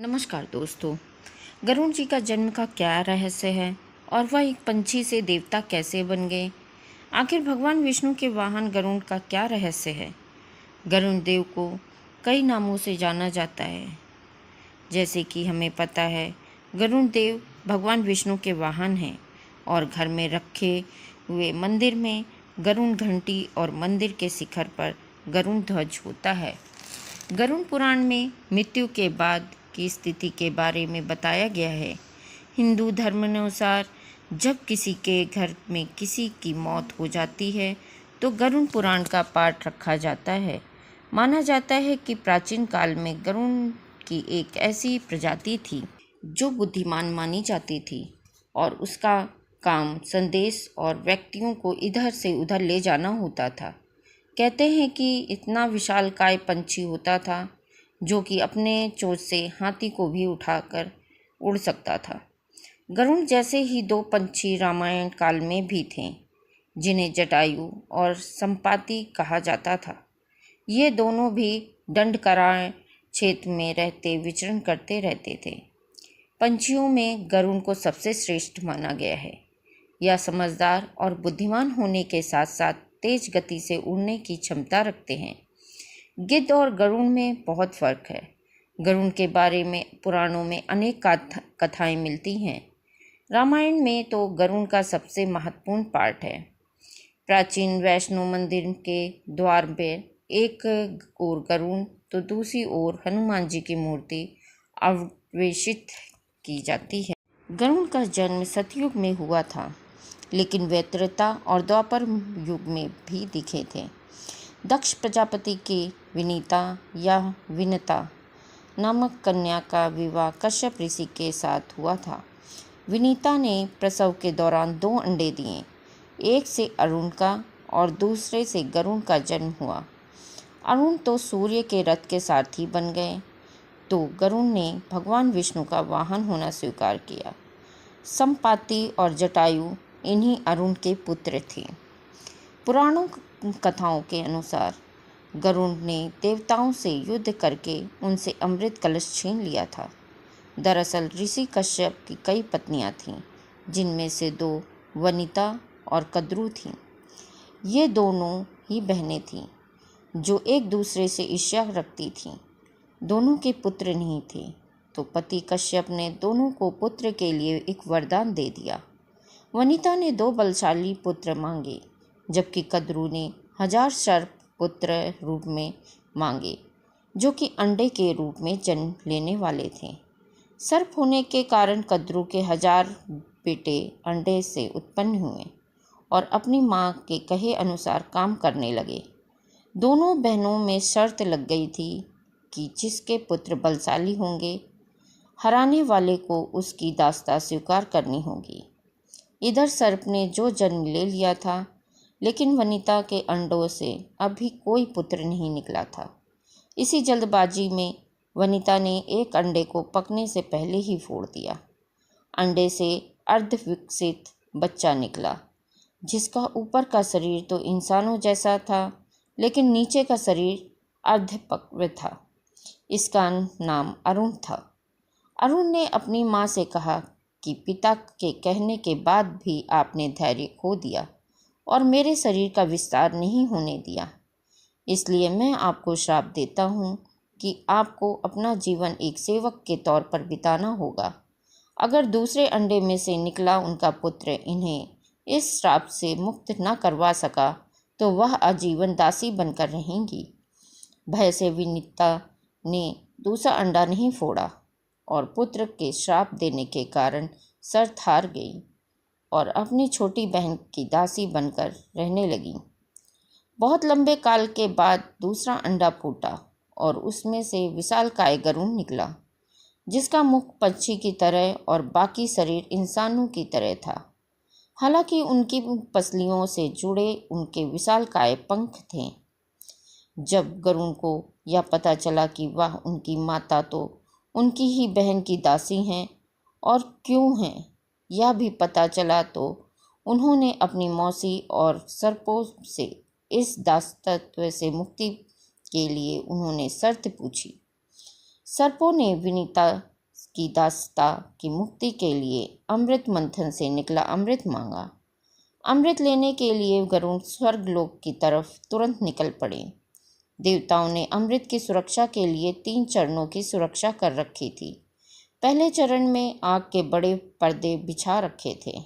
नमस्कार दोस्तों। गरुड़ जी का जन्म का क्या रहस्य है और वह एक पंछी से देवता कैसे बन गए? आखिर भगवान विष्णु के वाहन गरुड़ का क्या रहस्य है? गरुड़ देव को कई नामों से जाना जाता है। जैसे कि हमें पता है, गरुड़ देव भगवान विष्णु के वाहन हैं और घर में रखे हुए मंदिर में गरुड़ घंटी और मंदिर के शिखर पर गरुड़ ध्वज होता है। गरुड़ पुराण में मृत्यु के बाद की स्थिति के बारे में बताया गया है। हिंदू धर्मानुसार जब किसी के घर में किसी की मौत हो जाती है तो गरुड़ पुराण का पाठ रखा जाता है। माना जाता है कि प्राचीन काल में गरुड़ की एक ऐसी प्रजाति थी जो बुद्धिमान मानी जाती थी और उसका काम संदेश और व्यक्तियों को इधर से उधर ले जाना होता था। कहते हैं कि इतना विशालकाय पंछी होता था जो कि अपने चोंच से हाथी को भी उठाकर उड़ सकता था। गरुड़ जैसे ही दो पंछी रामायण काल में भी थे जिन्हें जटायु और संपाति कहा जाता था। ये दोनों भी दंडकारण्य क्षेत्र में रहते विचरण करते रहते थे। पंछियों में गरुड़ को सबसे श्रेष्ठ माना गया है। यह समझदार और बुद्धिमान होने के साथ साथ तेज गति से उड़ने की क्षमता रखते हैं। गिद्ध और गरुड़ में बहुत फर्क है। गरुड़ के बारे में पुराणों में अनेक कथाएं मिलती हैं। रामायण में तो गरुड़ का सबसे महत्वपूर्ण पार्ट है। प्राचीन वैष्णो मंदिर के द्वार पर एक ओर गरुड़ तो दूसरी ओर हनुमान जी की मूर्ति आवेशित की जाती है। गरुड़ का जन्म सतयुग में हुआ था, लेकिन वे त्रेता और द्वापर युग में भी दिखे थे। दक्ष प्रजापति की विनीता या विनता नामक कन्या का विवाह कश्यप ऋषि के साथ हुआ था। विनीता ने प्रसव के दौरान 2 अंडे दिए। एक से अरुण का और दूसरे से गरुड़ का जन्म हुआ। अरुण तो सूर्य के रथ के सारथी बन गए, तो गरुड़ ने भगवान विष्णु का वाहन होना स्वीकार किया। संपाति और जटायु इन्हीं अरुण के पुत्र थे। पुराणों कथाओं के अनुसार गरुड़ ने देवताओं से युद्ध करके उनसे अमृत कलश छीन लिया था। दरअसल ऋषि कश्यप की कई पत्नियां थीं, जिनमें से 2 वनिता और कद्रू थीं। ये दोनों ही बहनें थीं जो एक दूसरे से ईर्ष्या रखती थीं। दोनों के पुत्र नहीं थे, तो पति कश्यप ने दोनों को पुत्र के लिए एक वरदान दे दिया। वनिता ने 2 बलशाली पुत्र मांगे, जबकि कद्रू ने 1000 सर्प पुत्र रूप में मांगे, जो कि अंडे के रूप में जन्म लेने वाले थे। सर्प होने के कारण कद्रू के 1000 बेटे अंडे से उत्पन्न हुए और अपनी माँ के कहे अनुसार काम करने लगे। दोनों बहनों में शर्त लग गई थी कि जिसके पुत्र बलशाली होंगे, हराने वाले को उसकी दासता स्वीकार करनी होगी। इधर सर्प ने जो जन्म ले लिया था, लेकिन वनिता के अंडों से अभी कोई पुत्र नहीं निकला था। इसी जल्दबाजी में वनिता ने एक अंडे को पकने से पहले ही फोड़ दिया। अंडे से अर्धविकसित बच्चा निकला, जिसका ऊपर का शरीर तो इंसानों जैसा था, लेकिन नीचे का शरीर अर्धपक्व था। इसका नाम अरुण था। अरुण ने अपनी माँ से कहा कि पिता के कहने के बाद भी आपने धैर्य खो दिया और मेरे शरीर का विस्तार नहीं होने दिया, इसलिए मैं आपको श्राप देता हूँ कि आपको अपना जीवन एक सेवक के तौर पर बिताना होगा। अगर दूसरे अंडे में से निकला उनका पुत्र इन्हें इस श्राप से मुक्त न करवा सका तो वह आजीवन दासी बनकर रहेंगी। भय से विनीता ने दूसरा अंडा नहीं फोड़ा और पुत्र के श्राप देने के कारण शर्त हार गई और अपनी छोटी बहन की दासी बनकर रहने लगी। बहुत लंबे काल के बाद दूसरा अंडा फूटा और उसमें से विशालकाय गरुड़ निकला, जिसका मुख पक्षी की तरह और बाकी शरीर इंसानों की तरह था। हालांकि उनकी पसलियों से जुड़े उनके विशालकाय पंख थे। जब गरुड़ को यह पता चला कि वह उनकी माता तो उनकी ही बहन की दासी हैं और क्यों हैं यह भी पता चला, तो उन्होंने अपनी मौसी और सर्पों से इस दासत्व से मुक्ति के लिए उन्होंने शर्त पूछी। सर्पों ने विनीता की दासता की मुक्ति के लिए अमृत मंथन से निकला अमृत मांगा। अमृत लेने के लिए गरुड़ स्वर्गलोक की तरफ तुरंत निकल पड़े। देवताओं ने अमृत की सुरक्षा के लिए 3 चरणों की सुरक्षा कर रखी थी। पहले चरण में आग के बड़े पर्दे बिछा रखे थे।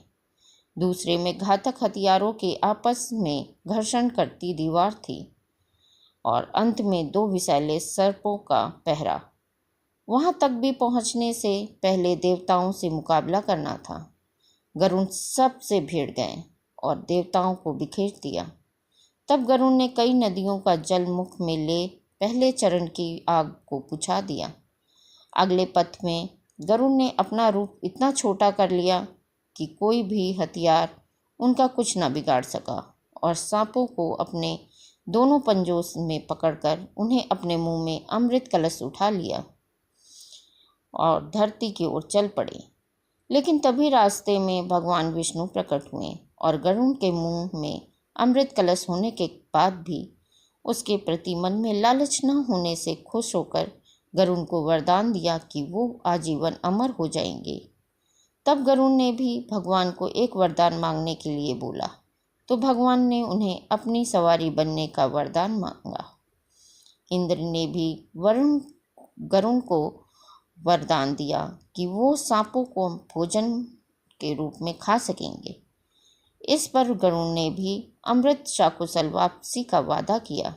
दूसरे में घातक हथियारों के आपस में घर्षण करती दीवार थी और अंत में 2 विषैले सर्पों का पहरा। वहां तक भी पहुंचने से पहले देवताओं से मुकाबला करना था। गरुड़ सब से भिड़ गए और देवताओं को बिखेर दिया। तब गरुड़ ने कई नदियों का जल मुख में ले पहले चरण की आग को बुझा दिया। अगले पथ में गरुड़ ने अपना रूप इतना छोटा कर लिया कि कोई भी हथियार उनका कुछ न बिगाड़ सका और सांपों को अपने दोनों पंजों में पकड़कर उन्हें अपने मुंह में अमृत कलश उठा लिया और धरती की ओर चल पड़े। लेकिन तभी रास्ते में भगवान विष्णु प्रकट हुए और गरुड़ के मुंह में अमृत कलश होने के बाद भी उसके प्रति मन में लालच न होने से खुश होकर गरुड़ को वरदान दिया कि वो आजीवन अमर हो जाएंगे। तब गरुड़ ने भी भगवान को एक वरदान मांगने के लिए बोला तो भगवान ने उन्हें अपनी सवारी बनने का वरदान मांगा। इंद्र ने भी गरुड़ को वरदान दिया कि वो सांपों को भोजन के रूप में खा सकेंगे। इस पर गरुड़ ने भी अमृत शाकुशल वापसी का वादा किया।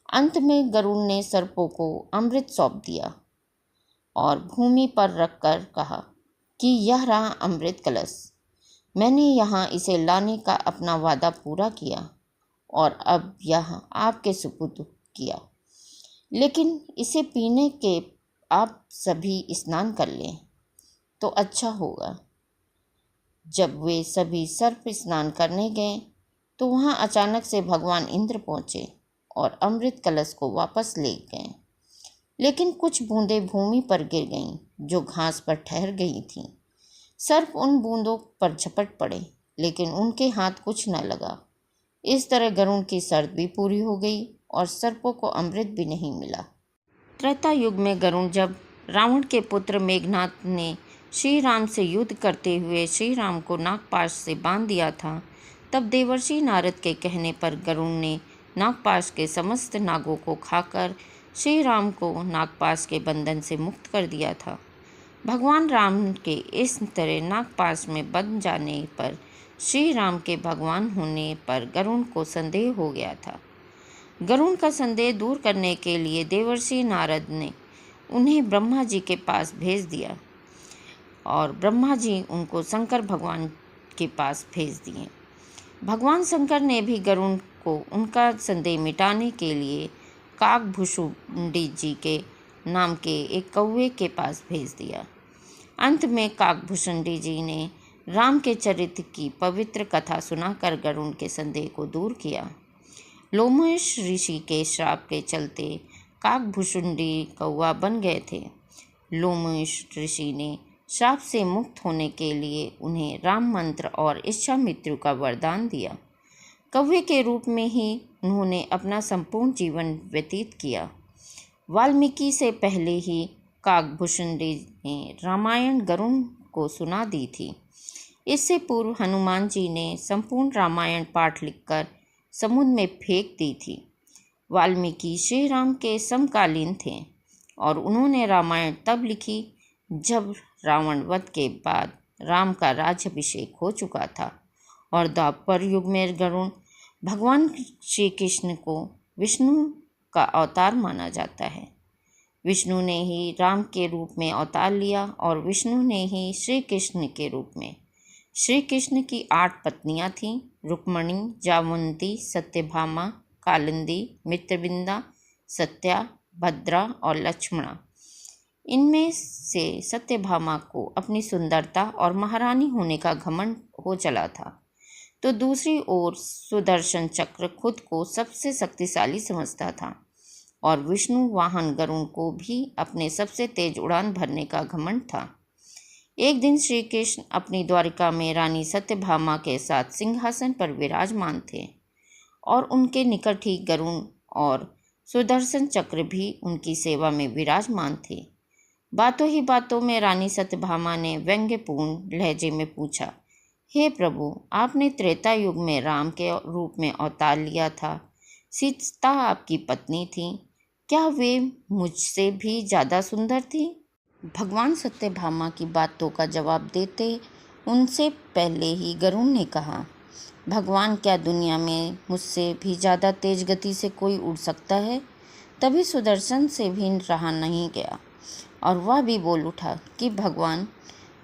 अंत में गरुड़ ने सर्पों को अमृत सौंप दिया और भूमि पर रखकर कहा कि यह रहा अमृत कलश। मैंने यहाँ इसे लाने का अपना वादा पूरा किया और अब यह आपके सुपुर्द किया, लेकिन इसे पीने के आप सभी स्नान कर लें तो अच्छा होगा। जब वे सभी सर्प स्नान करने गए तो वहां अचानक से भगवान इंद्र पहुंचे और अमृत कलश को वापस ले गए, लेकिन कुछ बूंदें भूमि पर गिर गईं जो घास पर ठहर गई थीं। सर्प उन बूंदों पर झपट पड़े लेकिन उनके हाथ कुछ न लगा। इस तरह गरुड़ की शर्त भी पूरी हो गई और सर्पों को अमृत भी नहीं मिला। त्रेता युग में गरुड़ जब रावण के पुत्र मेघनाद ने श्री राम से युद्ध करते हुए श्री राम को नागपाश से बांध दिया था, तब देवर्षि नारद के कहने पर गरुड़ ने नागपाश के समस्त नागों को खाकर श्री राम को नागपाश के बंधन से मुक्त कर दिया था। भगवान राम के इस तरह नागपाश में बंध जाने पर श्री राम के भगवान होने पर गरुड़ को संदेह हो गया था। गरुड़ का संदेह दूर करने के लिए देवर्षि नारद ने उन्हें ब्रह्मा जी के पास भेज दिया और ब्रह्मा जी उनको शंकर भगवान के पास भेज दिए। भगवान शंकर ने भी गरुड़ को उनका संदेह मिटाने के लिए काकभुषुंडी जी के नाम के एक कौवे के पास भेज दिया। अंत में काकभुषुंडी जी ने राम के चरित्र की पवित्र कथा सुनाकर गरुड़ के संदेह को दूर किया। लोमश ऋषि के श्राप के चलते काकभुषुंडी कौवा बन गए थे। लोमश ऋषि ने श्राप से मुक्त होने के लिए उन्हें राम मंत्र और इच्छा मृत्यु का वरदान दिया। कौवे के रूप में ही उन्होंने अपना संपूर्ण जीवन व्यतीत किया। वाल्मीकि से पहले ही काकभुषुंडी ने रामायण गरुड़ को सुना दी थी। इससे पूर्व हनुमान जी ने संपूर्ण रामायण पाठ लिखकर समुद्र में फेंक दी थी। वाल्मीकि श्री राम के समकालीन थे और उन्होंने रामायण तब लिखी जब रावण वध के बाद राम का राज्याभिषेक हो चुका था और द्वापर युग में गरुड़ भगवान श्री कृष्ण को विष्णु का अवतार माना जाता है। विष्णु ने ही राम के रूप में अवतार लिया और विष्णु ने ही श्री कृष्ण के रूप में। श्री कृष्ण की 8 पत्नियां थीं, रुक्मणी, जामवंती, सत्यभामा, कालिंदी, मित्रविंदा, सत्या, भद्रा और लक्ष्मणा। इनमें से सत्यभामा को अपनी सुंदरता और महारानी होने का घमंड हो चला था, तो दूसरी ओर सुदर्शन चक्र खुद को सबसे शक्तिशाली समझता था और विष्णु वाहन गरुड़ को भी अपने सबसे तेज उड़ान भरने का घमंड था। एक दिन श्री कृष्ण अपनी द्वारिका में रानी सत्यभामा के साथ सिंहासन पर विराजमान थे और उनके निकट ही गरुड़ और सुदर्शन चक्र भी उनकी सेवा में विराजमान थे। बातों ही बातों में रानी सत्यभामा ने व्यंग्यपूर्ण लहजे में पूछा, हे प्रभु, आपने त्रेता युग में राम के रूप में अवतार लिया था। सीता आपकी पत्नी थी, क्या वे मुझसे भी ज़्यादा सुंदर थी? भगवान सत्यभामा की बातों का जवाब देते उनसे पहले ही गरुड़ ने कहा, भगवान, क्या दुनिया में मुझसे भी ज़्यादा तेज गति से कोई उड़ सकता है? तभी सुदर्शन से भी रहा नहीं गया और वह भी बोल उठा कि भगवान,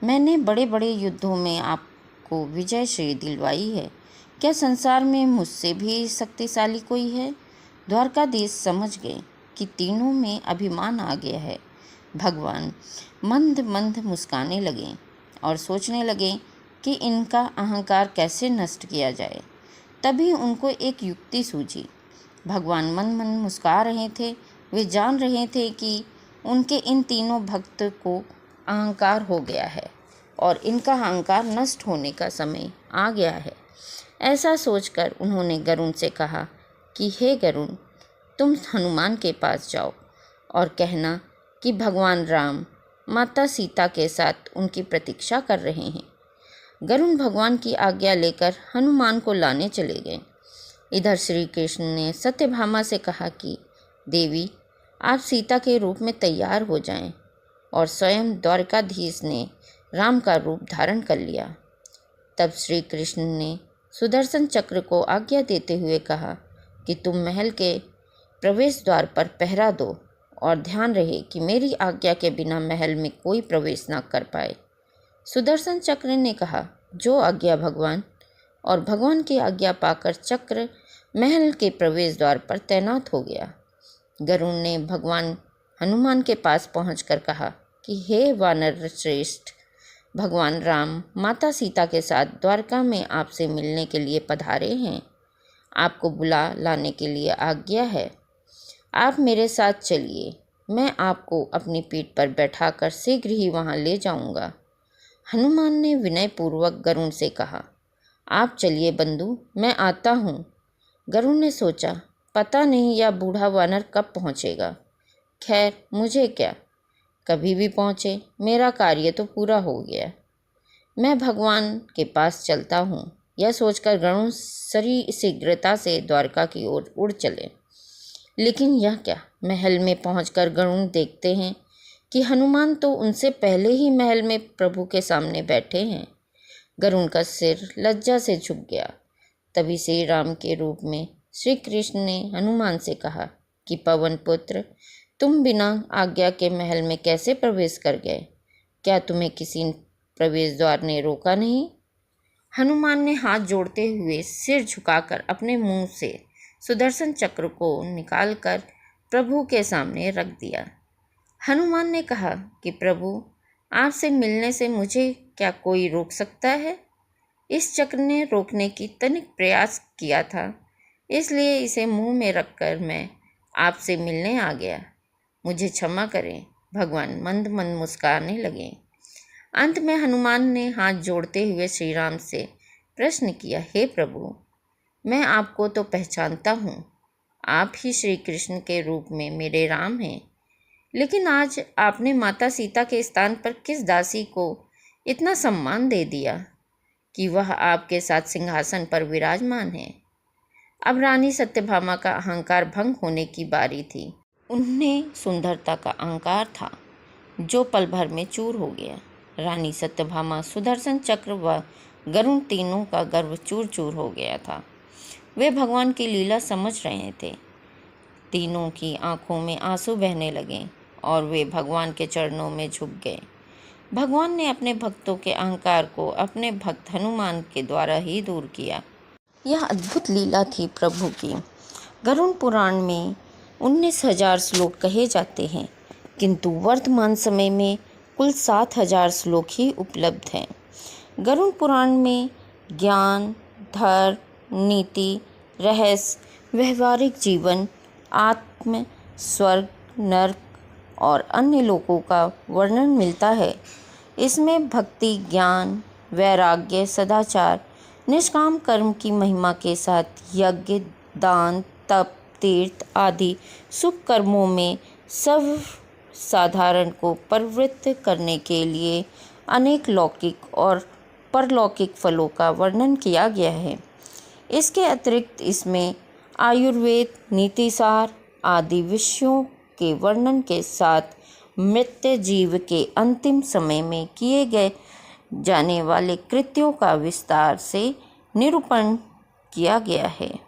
मैंने बड़े बड़े युद्धों में आपको विजय श्री दिलवाई है, क्या संसार में मुझसे भी शक्तिशाली कोई है? द्वारकाधीश समझ गए कि तीनों में अभिमान आ गया है। भगवान मंद मंद मुस्काने लगे और सोचने लगे कि इनका अहंकार कैसे नष्ट किया जाए। तभी उनको एक युक्ति सूझी। भगवान मन मन मुस्कुरा रहे थे। वे जान रहे थे कि उनके इन तीनों भक्त को अहंकार हो गया है और इनका अहंकार नष्ट होने का समय आ गया है। ऐसा सोचकर उन्होंने गरुड़ से कहा कि हे गरुड़, तुम हनुमान के पास जाओ और कहना कि भगवान राम माता सीता के साथ उनकी प्रतीक्षा कर रहे हैं। गरुड़ भगवान की आज्ञा लेकर हनुमान को लाने चले गए। इधर श्री कृष्ण ने सत्यभामा से कहा कि देवी, आप सीता के रूप में तैयार हो जाएं, और स्वयं द्वारकाधीश ने राम का रूप धारण कर लिया। तब श्री कृष्ण ने सुदर्शन चक्र को आज्ञा देते हुए कहा कि तुम महल के प्रवेश द्वार पर पहरा दो और ध्यान रहे कि मेरी आज्ञा के बिना महल में कोई प्रवेश न कर पाए। सुदर्शन चक्र ने कहा, जो आज्ञा भगवान, और भगवान की आज्ञा पाकर चक्र महल के प्रवेश द्वार पर तैनात हो गया। गरुड़ ने भगवान हनुमान के पास पहुंचकर कहा कि हे वानर श्रेष्ठ, भगवान राम माता सीता के साथ द्वारका में आपसे मिलने के लिए पधारे हैं। आपको बुला लाने के लिए आज्ञा है। आप मेरे साथ चलिए, मैं आपको अपनी पीठ पर बैठाकर शीघ्र ही वहां ले जाऊंगा। हनुमान ने विनयपूर्वक गरुड़ से कहा, आप चलिए बंधु, मैं आता हूँ। गरुड़ ने सोचा, पता नहीं यह बूढ़ा वानर कब पहुँचेगा। खैर, मुझे क्या, कभी भी पहुँचे, मेरा कार्य तो पूरा हो गया। मैं भगवान के पास चलता हूँ। यह सोचकर गरुड़ शीघ्रता से द्वारका की ओर उड़ चले। लेकिन यह क्या, महल में पहुंचकर गरुड़ देखते हैं कि हनुमान तो उनसे पहले ही महल में प्रभु के सामने बैठे हैं। गरुड़ का सिर लज्जा से झुक गया। तभी श्री राम के रूप में श्री कृष्ण ने हनुमान से कहा कि पवन पुत्र, तुम बिना आज्ञा के महल में कैसे प्रवेश कर गए? क्या तुम्हें किसी प्रवेश द्वार ने रोका नहीं? हनुमान ने हाथ जोड़ते हुए सिर झुकाकर अपने मुंह से सुदर्शन चक्र को निकालकर प्रभु के सामने रख दिया। हनुमान ने कहा कि प्रभु, आपसे मिलने से मुझे क्या कोई रोक सकता है? इस चक्र ने रोकने की तनिक प्रयास किया था, इसलिए इसे मुंह में रखकर मैं आपसे मिलने आ गया। मुझे क्षमा करें। भगवान मंद मंद मुस्कुराने लगे। अंत में हनुमान ने हाथ जोड़ते हुए श्री राम से प्रश्न किया, हे प्रभु, मैं आपको तो पहचानता हूँ, आप ही श्री कृष्ण के रूप में मेरे राम हैं, लेकिन आज आपने माता सीता के स्थान पर किस दासी को इतना सम्मान दे दिया कि वह आपके साथ सिंहासन पर विराजमान है। अब रानी सत्यभामा का अहंकार भंग होने की बारी थी। उन्हें सुंदरता का अहंकार था जो पल भर में चूर हो गया। रानी सत्यभामा, सुदर्शन चक्र व गरुड़ तीनों का गर्व चूर चूर हो गया था। वे भगवान की लीला समझ रहे थे। तीनों की आंखों में आंसू बहने लगे और वे भगवान के चरणों में झुक गए। भगवान ने अपने भक्तों के अहंकार को अपने भक्त हनुमान के द्वारा ही दूर किया। यह अद्भुत लीला थी प्रभु की। गरुड़ पुराण में 19,000 श्लोक कहे जाते हैं, किंतु वर्तमान समय में कुल 7,000 श्लोक ही उपलब्ध हैं। गरुड़ पुराण में ज्ञान, धर्म, नीति, रहस्य, व्यवहारिक जीवन, आत्म, स्वर्ग, नरक और अन्य लोकों का वर्णन मिलता है। इसमें भक्ति, ज्ञान, वैराग्य, सदाचार, निष्काम कर्म की महिमा के साथ यज्ञ, दान, तप, तीर्थ आदि शुभ कर्मों में साधारण को प्रवृत्त करने के लिए अनेक लौकिक और परलौकिक फलों का वर्णन किया गया है। इसके अतिरिक्त इसमें आयुर्वेद, नीतिसार आदि विषयों के वर्णन के साथ मृत जीव के अंतिम समय में किए गए जाने वाले कृत्यों का विस्तार से निरूपण किया गया है।